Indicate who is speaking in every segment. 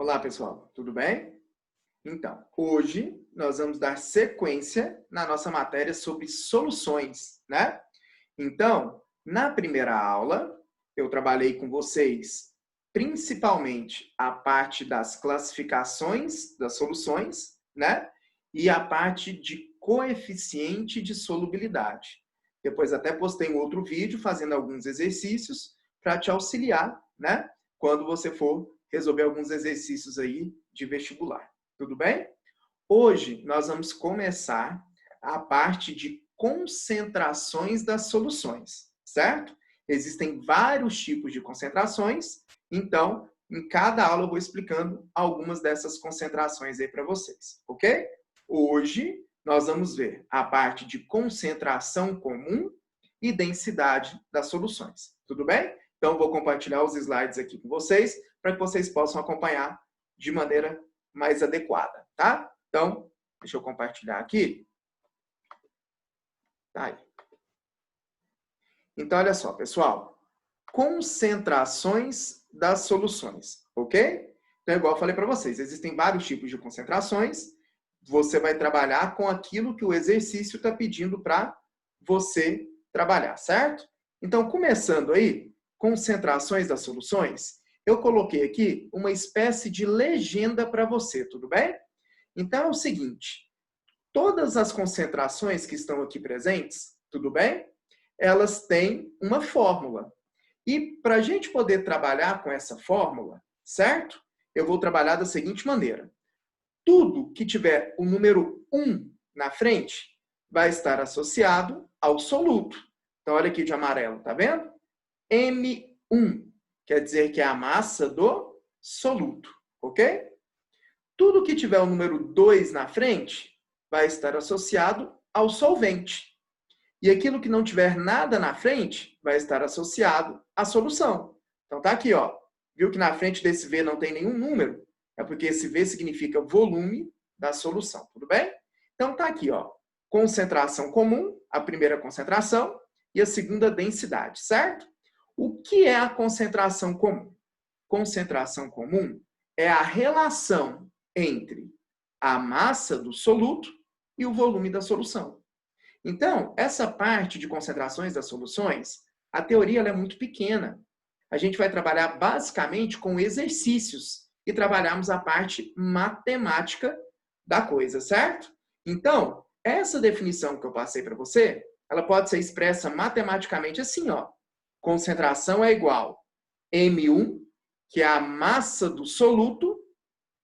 Speaker 1: Olá, pessoal, tudo bem? Então, hoje nós vamos dar sequência na nossa matéria sobre soluções, né? Então, na primeira aula, eu trabalhei com vocês principalmente a parte das classificações das soluções, né? E a parte de coeficiente de solubilidade. Depois até postei um outro vídeo fazendo alguns exercícios para te auxiliar, né? Quando você for resolver alguns exercícios aí de vestibular. Tudo bem? Hoje nós vamos começar a parte de concentrações das soluções, certo? Existem vários tipos de concentrações, então, em cada aula eu vou explicando algumas dessas concentrações aí para vocês, ok? Hoje nós vamos ver a parte de concentração comum e densidade das soluções, tudo bem? Então, vou compartilhar os slides aqui com vocês, para que vocês possam acompanhar de maneira mais adequada, tá? Então, deixa eu compartilhar aqui. Tá aí. Então, olha só, pessoal. Concentrações das soluções, ok? Então, igual eu falei para vocês, existem vários tipos de concentrações. Você vai trabalhar com aquilo que o exercício está pedindo para você trabalhar, certo? Então, começando aí, concentrações das soluções, eu coloquei aqui uma espécie de legenda para você, tudo bem? Então, é o seguinte, todas as concentrações que estão aqui presentes, tudo bem? Elas têm uma fórmula. E para a gente poder trabalhar com essa fórmula, certo? Eu vou trabalhar da seguinte maneira. Tudo que tiver o número 1 na frente vai estar associado ao soluto. Então, olha aqui de amarelo, tá vendo? M1 quer dizer que é a massa do soluto, ok? Tudo que tiver o número 2 na frente vai estar associado ao solvente. E aquilo que não tiver nada na frente vai estar associado à solução. Então tá aqui, ó. Viu que na frente desse V não tem nenhum número? É porque esse V significa volume da solução, tudo bem? Então tá aqui, ó. Concentração comum, a primeira concentração, e a segunda densidade, certo? O que é a concentração comum? Concentração comum é a relação entre a massa do soluto e o volume da solução. Então, essa parte de concentrações das soluções, a teoria ela é muito pequena. A gente vai trabalhar basicamente com exercícios e trabalharmos a parte matemática da coisa, certo? Então, essa definição que eu passei para você, ela pode ser expressa matematicamente assim, ó. Concentração é igual M1, que é a massa do soluto,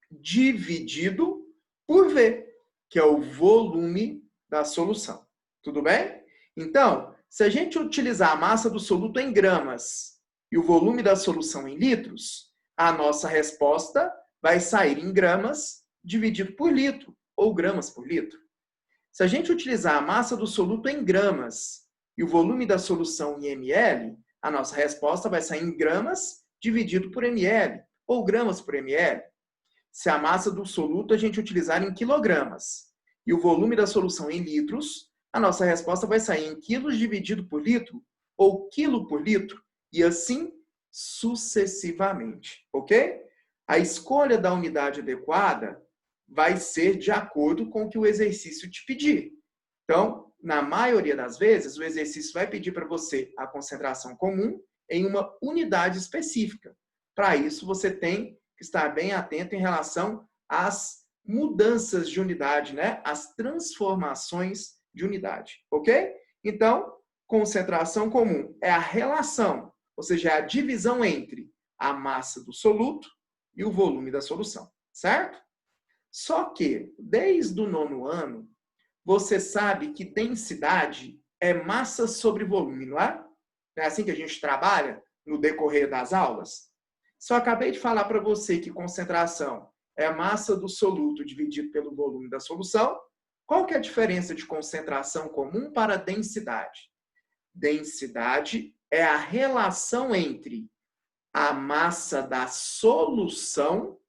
Speaker 1: dividido por V, que é o volume da solução. Tudo bem? Então, se a gente utilizar a massa do soluto em gramas e o volume da solução em litros, a nossa resposta vai sair em gramas dividido por litro, ou gramas por litro. Se a gente utilizar a massa do soluto em gramas e o volume da solução em ml, a nossa resposta vai sair em gramas dividido por ml, ou gramas por ml. Se a massa do soluto a gente utilizar em quilogramas e o volume da solução em litros, a nossa resposta vai sair em quilos dividido por litro, ou quilo por litro, e assim sucessivamente, ok? A escolha da unidade adequada vai ser de acordo com o que o exercício te pedir. Então, na maioria das vezes, o exercício vai pedir para você a concentração comum em uma unidade específica. Para isso, você tem que estar bem atento em relação às mudanças de unidade, né? As transformações de unidade, ok? Então, concentração comum é a relação, ou seja, a divisão entre a massa do soluto e o volume da solução, certo? Só que, desde o 9º ano, você sabe que densidade é massa sobre volume, não é? É assim que a gente trabalha no decorrer das aulas? Só acabei de falar para você que concentração é a massa do soluto dividido pelo volume da solução. Qual que é a diferença de concentração comum para densidade? Densidade é a relação entre a massa da solução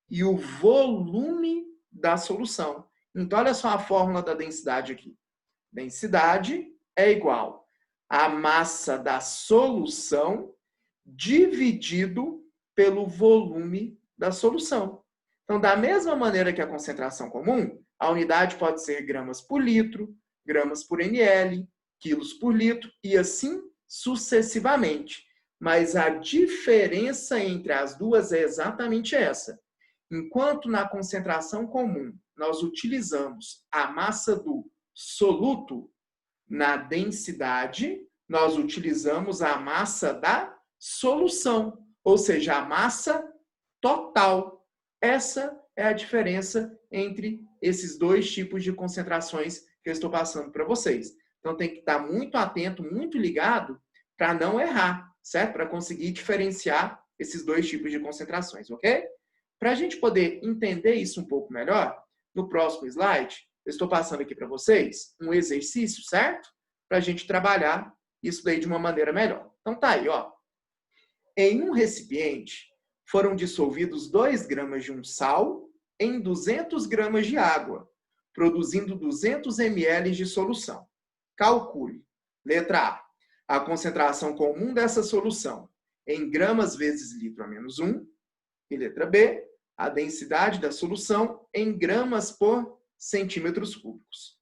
Speaker 1: e o volume da solução. Então, olha só a fórmula da densidade aqui. Densidade é igual a massa da solução dividido pelo volume da solução. Então, da mesma maneira que a concentração comum, a unidade pode ser gramas por litro, gramas por ml, quilos por litro e assim sucessivamente. Mas a diferença entre as duas é exatamente essa. Enquanto na concentração comum nós utilizamos a massa do soluto, na densidade nós utilizamos a massa da solução, ou seja, a massa total. Essa é a diferença entre esses dois tipos de concentrações que eu estou passando para vocês. Então, tem que estar muito atento, muito ligado, para não errar, certo? Para conseguir diferenciar esses dois tipos de concentrações, ok? Para a gente poder entender isso um pouco melhor, no próximo slide, eu estou passando aqui para vocês um exercício, certo? Para a gente trabalhar isso daí de uma maneira melhor. Então, tá aí, ó. Em um recipiente, foram dissolvidos 2 gramas de um sal em 200 gramas de água, produzindo 200 ml de solução. Calcule. Letra A. A concentração comum dessa solução em gramas vezes litro a menos 1. E letra B. A densidade da solução em gramas por centímetros cúbicos.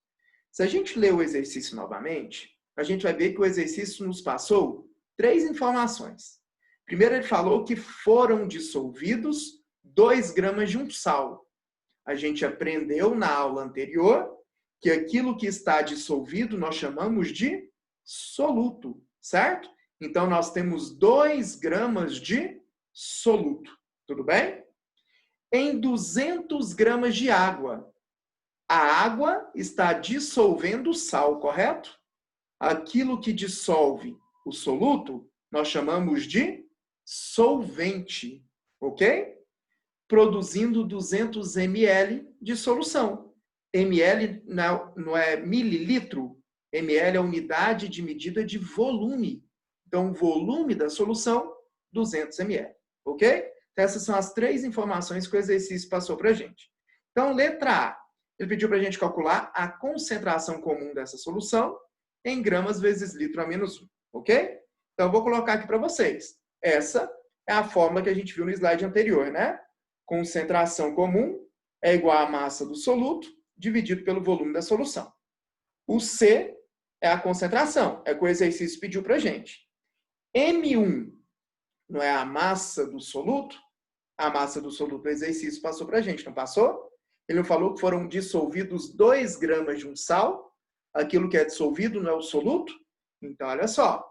Speaker 1: Se a gente ler o exercício novamente, a gente vai ver que o exercício nos passou 3 informações. Primeiro, ele falou que foram dissolvidos 2 gramas de um sal. A gente aprendeu na aula anterior que aquilo que está dissolvido nós chamamos de soluto, certo? Então, nós temos 2 gramas de soluto, tudo bem? Em 200 gramas de água, a água está dissolvendo o sal, correto? Aquilo que dissolve o soluto, nós chamamos de solvente, ok? Produzindo 200 ml de solução. ml não é mililitro, ml é a unidade de medida de volume. Então, o volume da solução, 200 ml, ok? Então, essas são as 3 informações que o exercício passou para a gente. Então, letra A, ele pediu para a gente calcular a concentração comum dessa solução em gramas vezes litro a menos 1, ok? Então, eu vou colocar aqui para vocês. Essa é a fórmula que a gente viu no slide anterior, né? Concentração comum é igual à massa do soluto dividido pelo volume da solução. O C é a concentração, é o que o exercício pediu para a gente. M1 não é a massa do soluto? A massa do soluto, o exercício passou para a gente, não passou? Ele não falou que foram dissolvidos 2 gramas de um sal? Aquilo que é dissolvido não é o soluto? Então, olha só.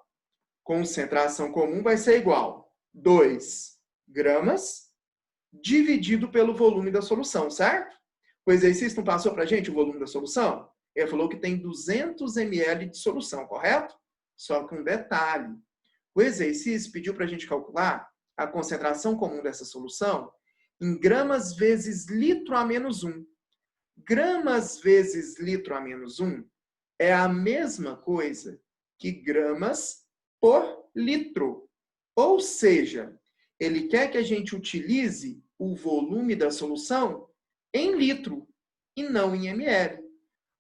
Speaker 1: Concentração comum vai ser igual a 2 gramas dividido pelo volume da solução, certo? O exercício não passou para a gente o volume da solução? Ele falou que tem 200 ml de solução, correto? Só que um detalhe. O exercício pediu para a gente calcular a concentração comum dessa solução em gramas vezes litro a menos 1. Gramas vezes litro a menos 1 é a mesma coisa que gramas por litro. Ou seja, ele quer que a gente utilize o volume da solução em litro e não em ml.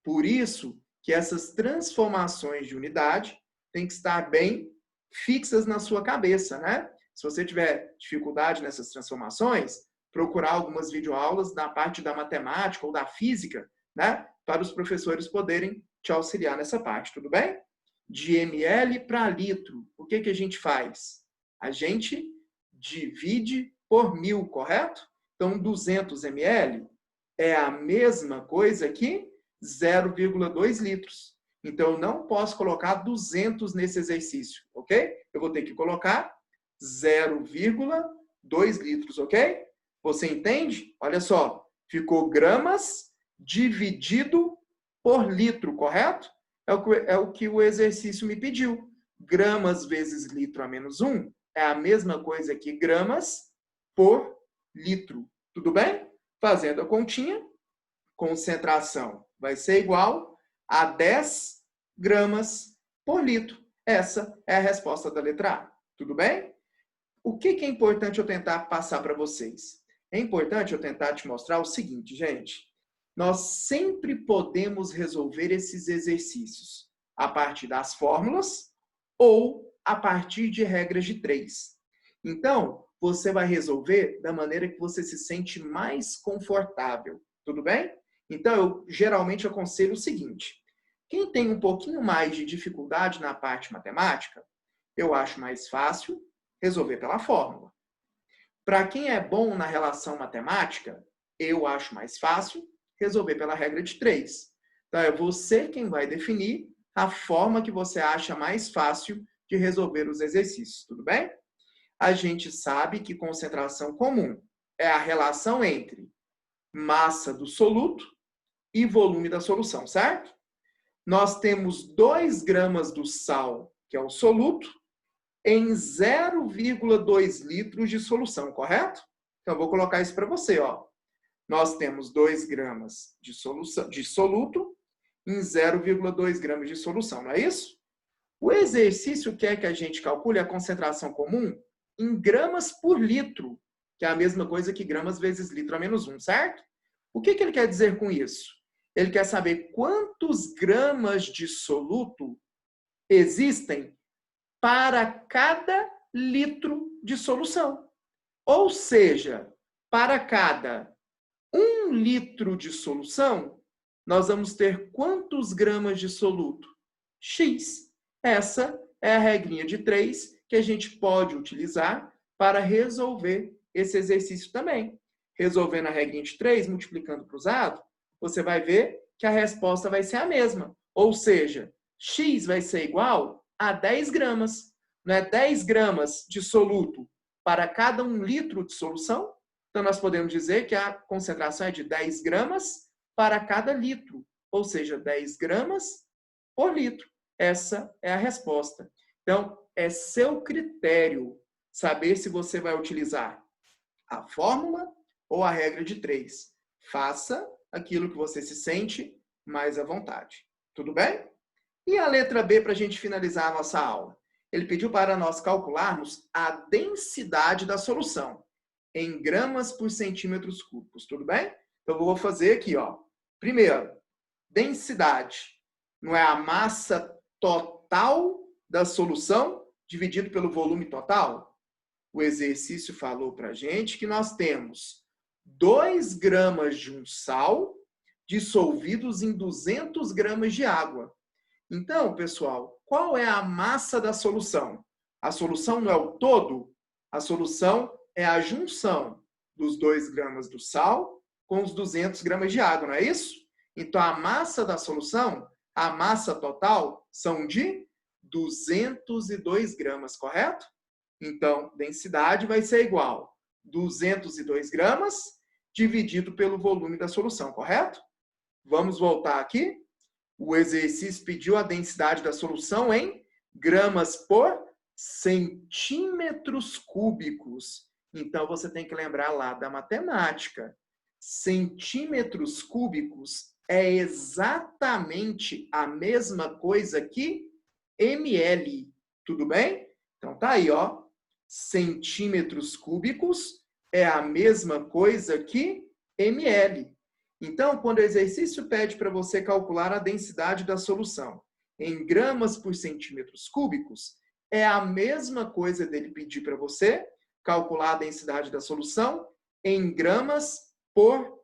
Speaker 1: Por isso que essas transformações de unidade têm que estar bem fixas na sua cabeça, né? Se você tiver dificuldade nessas transformações, procurar algumas videoaulas da parte da matemática ou da física, né? Para os professores poderem te auxiliar nessa parte, tudo bem? De ml para litro, o que a gente faz? A gente divide por 1000, correto? Então, 200 ml é a mesma coisa que 0,2 litros. Então, eu não posso colocar 200 nesse exercício, ok? Eu vou ter que colocar 0,2 litros, ok? Você entende? Olha só, ficou gramas dividido por litro, correto? É o que o exercício me pediu. Gramas vezes litro a menos 1 é a mesma coisa que gramas por litro. Tudo bem? Fazendo a continha, concentração vai ser igual a 10 gramas por litro. Essa é a resposta da letra A. Tudo bem? O que é importante eu tentar passar para vocês? É importante eu tentar te mostrar o seguinte, gente. Nós sempre podemos resolver esses exercícios a partir das fórmulas ou a partir de regras de 3. Então, você vai resolver da maneira que você se sente mais confortável, tudo bem? Então, eu geralmente aconselho o seguinte: quem tem um pouquinho mais de dificuldade na parte matemática, eu acho mais fácil resolver pela fórmula. Para quem é bom na relação matemática, eu acho mais fácil resolver pela regra de 3. Então, é você quem vai definir a forma que você acha mais fácil de resolver os exercícios, tudo bem? A gente sabe que concentração comum é a relação entre massa do soluto e volume da solução, certo? Nós temos 2 gramas do sal, que é o soluto, em 0,2 litros de solução, correto? Então, eu vou colocar isso para você, ó. Nós temos 2 gramas de soluto em 0,2 gramas de solução, não é isso? O exercício quer que a gente calcule a concentração comum em gramas por litro, que é a mesma coisa que gramas vezes litro a menos 1, certo? O que ele quer dizer com isso? Ele quer saber quantos gramas de soluto existem para cada litro de solução. Ou seja, para cada 1 litro de solução, nós vamos ter quantos gramas de soluto? X. Essa é a regrinha de 3 que a gente pode utilizar para resolver esse exercício também. Resolvendo a regrinha de 3, multiplicando cruzado, você vai ver que a resposta vai ser a mesma. Ou seja, X vai ser igual a 10 gramas. Não é 10 gramas de soluto para cada 1 litro de solução? Então, nós podemos dizer que a concentração é de 10 gramas para cada litro. Ou seja, 10 gramas por litro. Essa é a resposta. Então, é seu critério saber se você vai utilizar a fórmula ou a regra de 3. Faça aquilo que você se sente mais à vontade. Tudo bem? E a letra B para a gente finalizar a nossa aula? Ele pediu para nós calcularmos a densidade da solução em gramas por centímetros cúbicos. Tudo bem? Então, eu vou fazer aqui, ó. Primeiro, densidade. Não é a massa total da solução dividido pelo volume total? O exercício falou para a gente que nós temos 2 gramas de um sal dissolvidos em 200 gramas de água. Então, pessoal, qual é a massa da solução? A solução não é o todo? A solução é a junção dos 2 gramas do sal com os 200 gramas de água, não é isso? Então, a massa da solução, a massa total, são de 202 gramas, correto? Então, densidade vai ser igual a 202 gramas dividido pelo volume da solução, correto? Vamos voltar aqui. O exercício pediu a densidade da solução em gramas por centímetros cúbicos. Então, você tem que lembrar lá da matemática. Centímetros cúbicos é exatamente a mesma coisa que ml. Tudo bem? Então, tá aí, ó. Centímetros cúbicos é a mesma coisa que ml. Então, quando o exercício pede para você calcular a densidade da solução em gramas por centímetros cúbicos, é a mesma coisa dele pedir para você calcular a densidade da solução em gramas por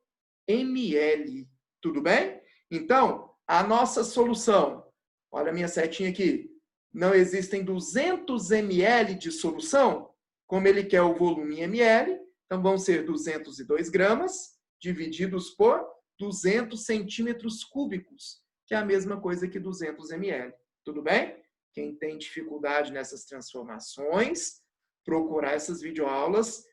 Speaker 1: ml. Tudo bem? Então, a nossa solução, olha a minha setinha aqui, não existem 200 ml de solução, como ele quer o volume em ml, então vão ser 202 gramas divididos por 200 centímetros cúbicos, que é a mesma coisa que 200 ml. Tudo bem? Quem tem dificuldade nessas transformações, procurar essas videoaulas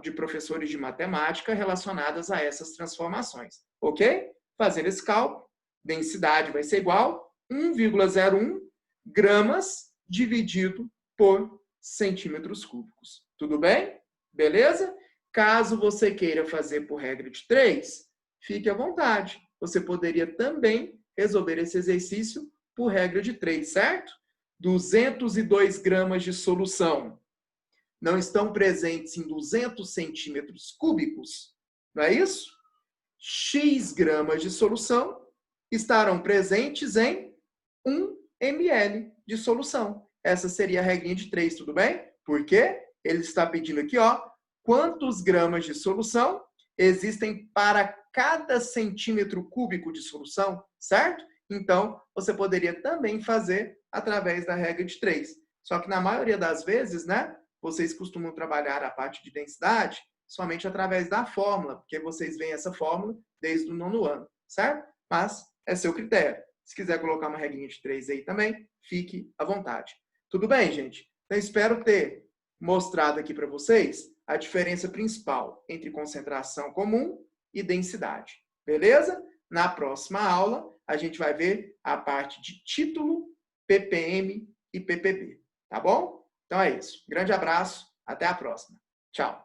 Speaker 1: de professores de matemática relacionadas a essas transformações. Ok? Fazendo esse cálculo, densidade vai ser igual a 1,01 gramas dividido por centímetros cúbicos. Tudo bem? Beleza? Caso você queira fazer por regra de 3, fique à vontade. Você poderia também resolver esse exercício por regra de 3, certo? 202 gramas de solução não estão presentes em 200 centímetros cúbicos, não é isso? X gramas de solução estarão presentes em 1 ml de solução. Essa seria a regrinha de 3, tudo bem? Por quê? ele está pedindo aqui, ó, quantos gramas de solução existem para cada centímetro cúbico de solução, certo? Então, você poderia também fazer através da regra de 3. Só que na maioria das vezes, né, vocês costumam trabalhar a parte de densidade somente através da fórmula, porque vocês veem essa fórmula desde o 9º ano, certo? Mas é seu critério. Se quiser colocar uma regrinha de 3 aí também, fique à vontade. Tudo bem, gente? Então, espero ter mostrado aqui para vocês a diferença principal entre concentração comum e densidade. Beleza? Na próxima aula, a gente vai ver a parte de título, ppm e ppb. Tá bom? Então é isso. Grande abraço. Até a próxima. Tchau.